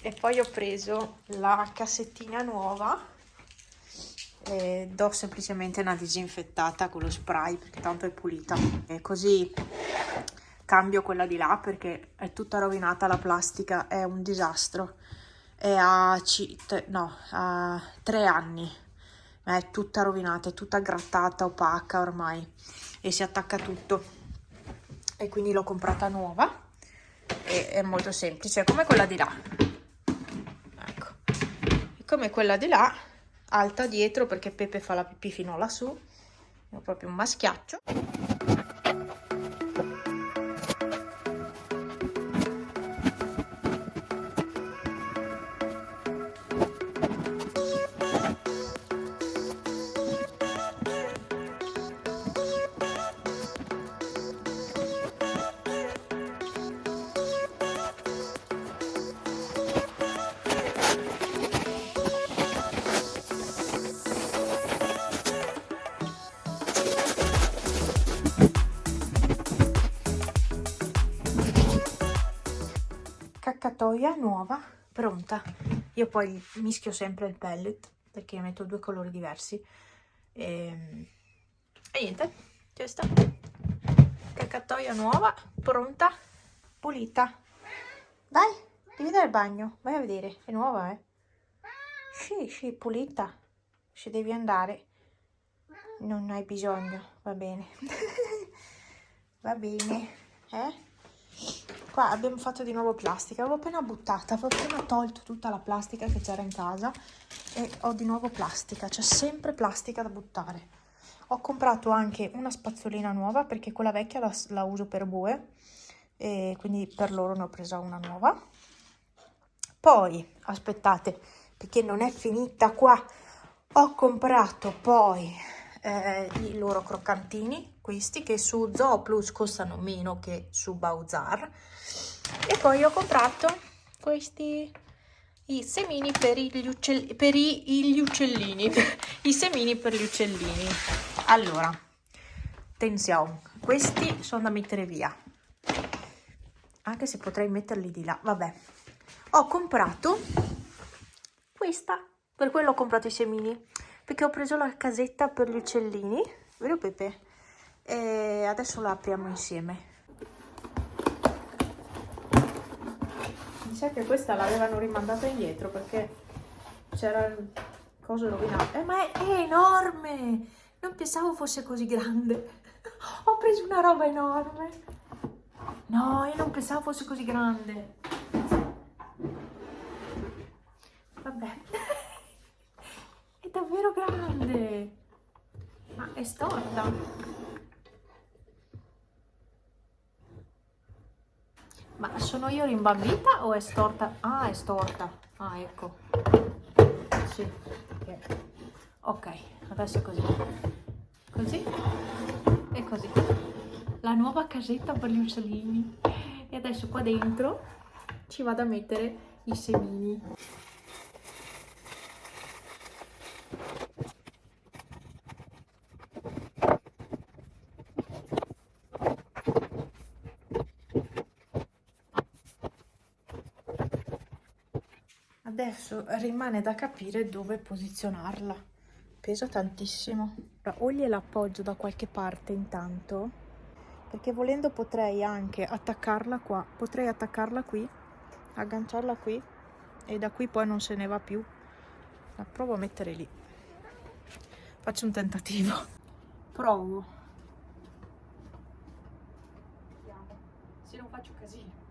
E poi ho preso la cassettina nuova e do semplicemente una disinfettata con lo spray perché tanto è pulita. E così cambio quella di là perché è tutta rovinata, la plastica è un disastro. È a 3 anni, ma è tutta rovinata, è tutta grattata, opaca ormai e si attacca tutto. E quindi l'ho comprata nuova e è molto semplice, come quella di là. Ecco, e come quella di là, alta dietro perché Pepe fa la pipì fino lassù, è proprio un maschiaccio. Caccatoia nuova, pronta. Io poi mischio sempre il pellet perché metto 2 colori diversi e niente, questa caccatoia nuova, pronta, pulita. Dai, devi andare al bagno, vai a vedere, è nuova, eh? Sì, pulita, se devi andare non hai bisogno, va bene. Va bene, eh? Qua abbiamo fatto di nuovo plastica, avevo appena buttata, avevo appena tolto tutta la plastica che c'era in casa e ho di nuovo plastica, c'è sempre plastica da buttare. Ho comprato anche una spazzolina nuova perché quella vecchia la uso per bue e quindi per loro ne ho presa una nuova. Poi, aspettate, perché non è finita qua, ho comprato poi i loro croccantini, questi che su Zooplus costano meno che su Bauzar, e poi ho comprato questi i semini per gli uccellini i semini per gli uccellini. Allora, attenzione, questi sono da mettere via, anche se potrei metterli di là, vabbè. Ho comprato questa, per quello ho comprato i semini, perché ho preso la casetta per gli uccellini, vero Pepe? E adesso la apriamo insieme. Mi sa che questa l'avevano rimandata indietro perché c'era il coso rovinato. Ma è enorme! Non pensavo fosse così grande. Ho preso una roba enorme. No, io non pensavo fosse così grande. Vabbè. È davvero grande. Ma è storta. Ma sono io rimbambita o è storta? Ah, è storta. Ah, ecco. Sì. Ok, adesso è così. Così e così. La nuova casetta per gli uccellini. E adesso qua dentro ci vado a mettere i semini. Adesso rimane da capire dove posizionarla. Pesa tantissimo. O gliela appoggio da qualche parte intanto, perché volendo potrei anche attaccarla qua. Potrei attaccarla qui, agganciarla qui e da qui poi non se ne va più. La provo a mettere lì. Faccio un tentativo. Provo. Vediamo se non faccio casino.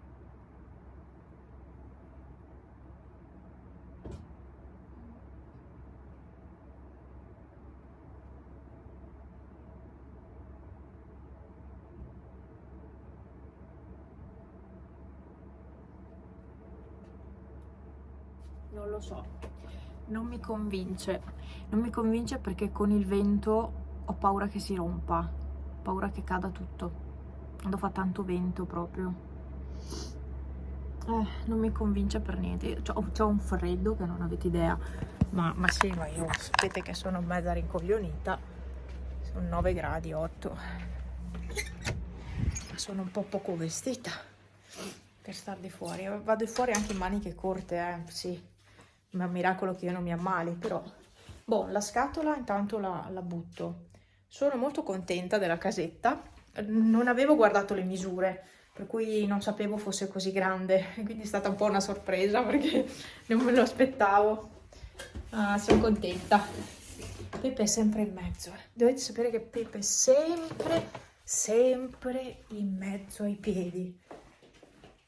Non lo so, non mi convince perché con il vento ho paura che si rompa, ho paura che cada tutto, quando fa tanto vento proprio. Non mi convince per niente, c'ho un freddo che non avete idea, ma sì, ma io sapete che sono mezza rincoglionita, sono 9 gradi, 8, sono un po' poco vestita, per star di fuori. Vado fuori anche in maniche corte, sì, ma è un miracolo che io non mi ammali, però. Boh, la scatola intanto la butto. Sono molto contenta della casetta, non avevo guardato le misure, per cui non sapevo fosse così grande, quindi è stata un po' una sorpresa perché non me lo aspettavo. Ah, sono contenta. Pepe è sempre in mezzo. Dovete sapere che Pepe è sempre in mezzo ai piedi.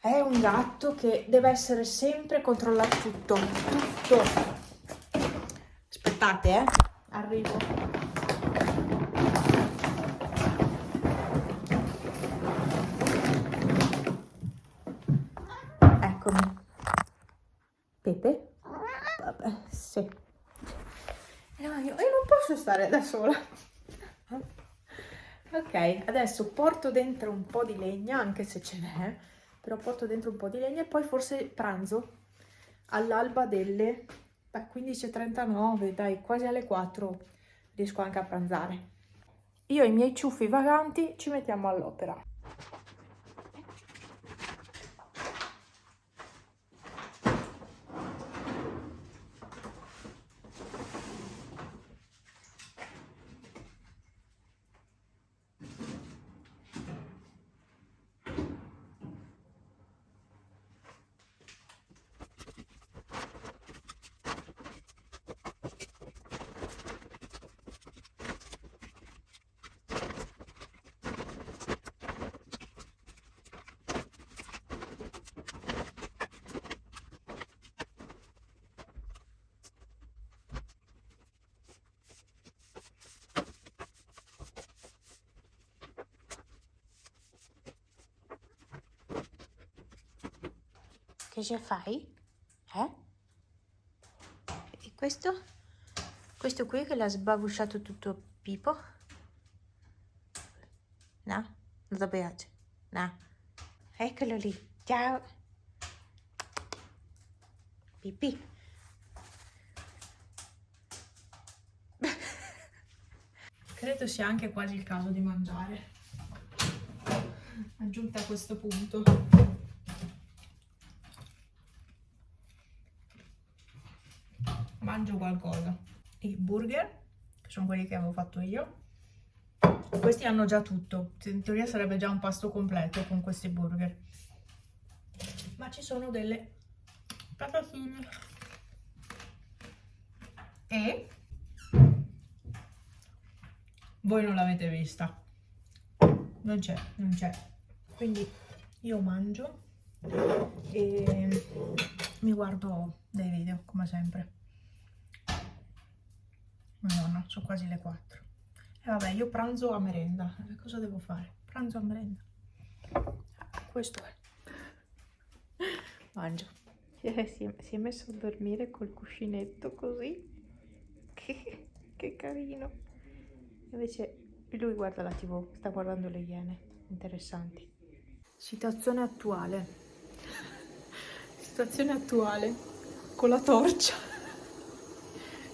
È un gatto che deve essere sempre controllato tutto. Aspettate, arrivo. Eccomi. Pepe? Vabbè, sì. No, io non posso stare da sola. Ok, adesso porto dentro un po' di legna, anche se ce n'è, però porto dentro un po' di legna e poi forse pranzo all'alba delle 15:39, dai, quasi alle 4 riesco anche a pranzare. Io e i miei ciuffi vaganti ci mettiamo all'opera. Che ce fai? E questo? Questo qui che l'ha sbavusciato tutto Pipo? No? Non ti piace? No? Eccolo lì. Ciao. Pipì. Credo sia anche quasi il caso di mangiare. Aggiunta a questo punto. Mangio qualcosa. I burger, che sono quelli che avevo fatto io. Questi hanno già tutto. In teoria sarebbe già un pasto completo con questi burger. Ma ci sono delle patatine. E voi non l'avete vista. Non c'è. Quindi io mangio e mi guardo dei video come sempre. Madonna, sono quasi le 4. E vabbè, io pranzo a merenda. Cosa devo fare? Pranzo a merenda. Questo è. Mangio. Si è messo a dormire col cuscinetto così. Che carino. Invece lui guarda la TV, sta guardando le Iene. Interessanti. Situazione attuale. Situazione attuale. Con la torcia.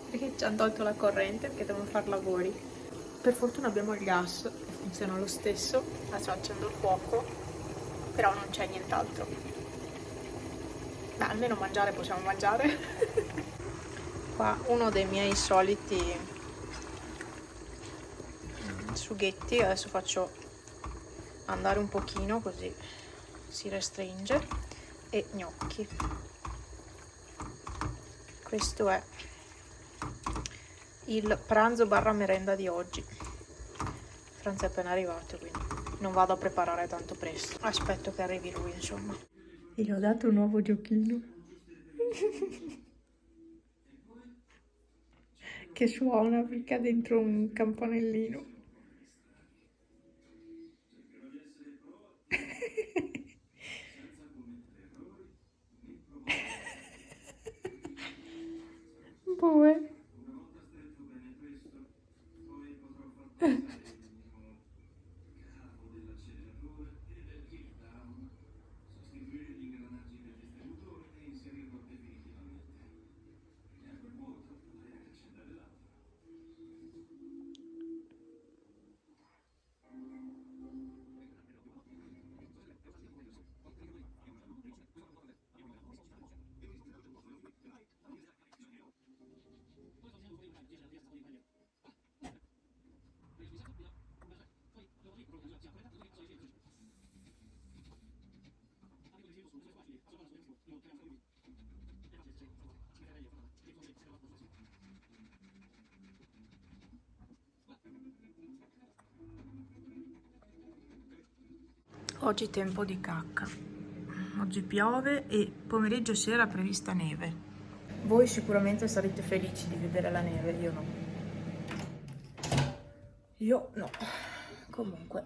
Perché ci hanno tolto la corrente perché devono fare lavori. Per fortuna abbiamo il gas, funziona lo stesso. Adesso accendo il fuoco, però non c'è nient'altro. Beh, almeno mangiare possiamo mangiare. Qua uno dei miei soliti sughetti, adesso faccio andare un pochino così si restringe, e gnocchi. Questo è il pranzo barra merenda di oggi. Franz è appena arrivato, quindi non vado a preparare tanto presto, aspetto che arrivi lui, insomma. E gli ho dato un nuovo giochino che suona perché ha dentro un campanellino. Boh. Oggi tempo di cacca. Oggi piove e pomeriggio e sera prevista neve. Voi sicuramente sarete felici di vedere la neve, io no. Io no. Comunque,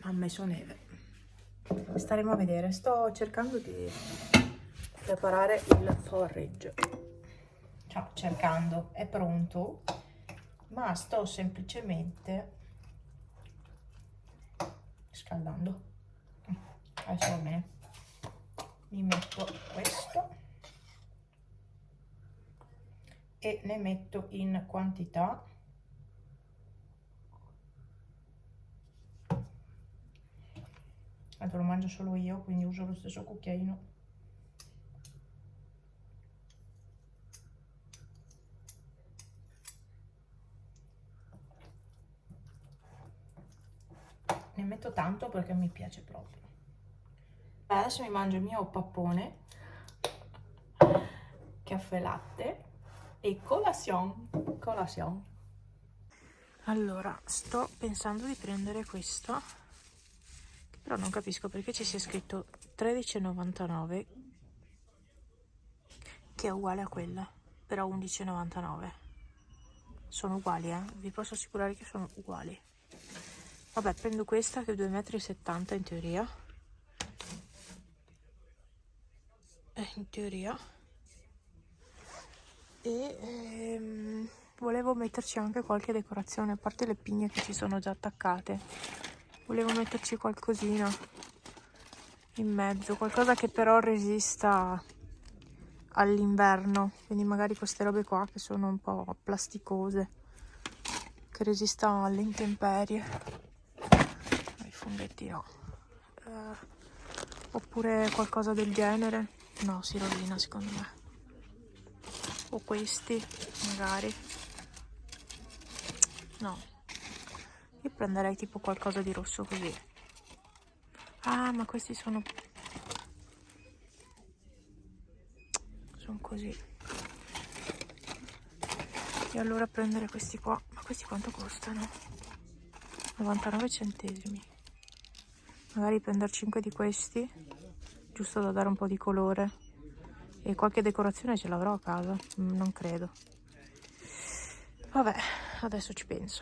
ha messo neve. Staremo a vedere. Sto cercando di preparare il porridge. Ciao, cercando. È pronto. Ma sto semplicemente scaldando. Adesso va bene. Mi metto questo e ne metto in quantità. Tanto lo mangio solo io, quindi uso lo stesso cucchiaino. Ne metto tanto perché mi piace proprio. Adesso mi mangio il mio pappone, caffè latte e colazione. Allora, sto pensando di prendere questo, che però non capisco perché ci sia scritto 13,99, che è uguale a quella, però 11,99. Sono uguali, vi posso assicurare che sono uguali. Vabbè, prendo questa che è 2,70 m in teoria. In teoria. E volevo metterci anche qualche decorazione, a parte le pigne che ci sono già attaccate. Volevo metterci qualcosina in mezzo, qualcosa che però resista all'inverno, quindi magari queste robe qua che sono un po' plasticose, che resista alle intemperie. I funghetti no. Oppure qualcosa del genere. No, si rovina secondo me. O questi magari. No, io prenderei tipo qualcosa di rosso così. Ah, ma questi sono così. E allora prendere questi qua. Ma questi quanto costano? 99 centesimi. Magari prendere 5 di questi, giusto da dare un po' di colore. E qualche decorazione ce l'avrò a casa? Non credo. Vabbè, adesso ci penso.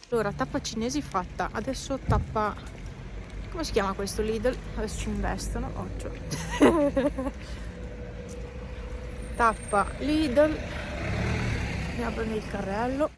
Allora, tappa cinesi fatta. Adesso tappa... come si chiama questo Lidl? Adesso ci investono. Occhio. Tappa Lidl. Andiamo a prendere il carrello.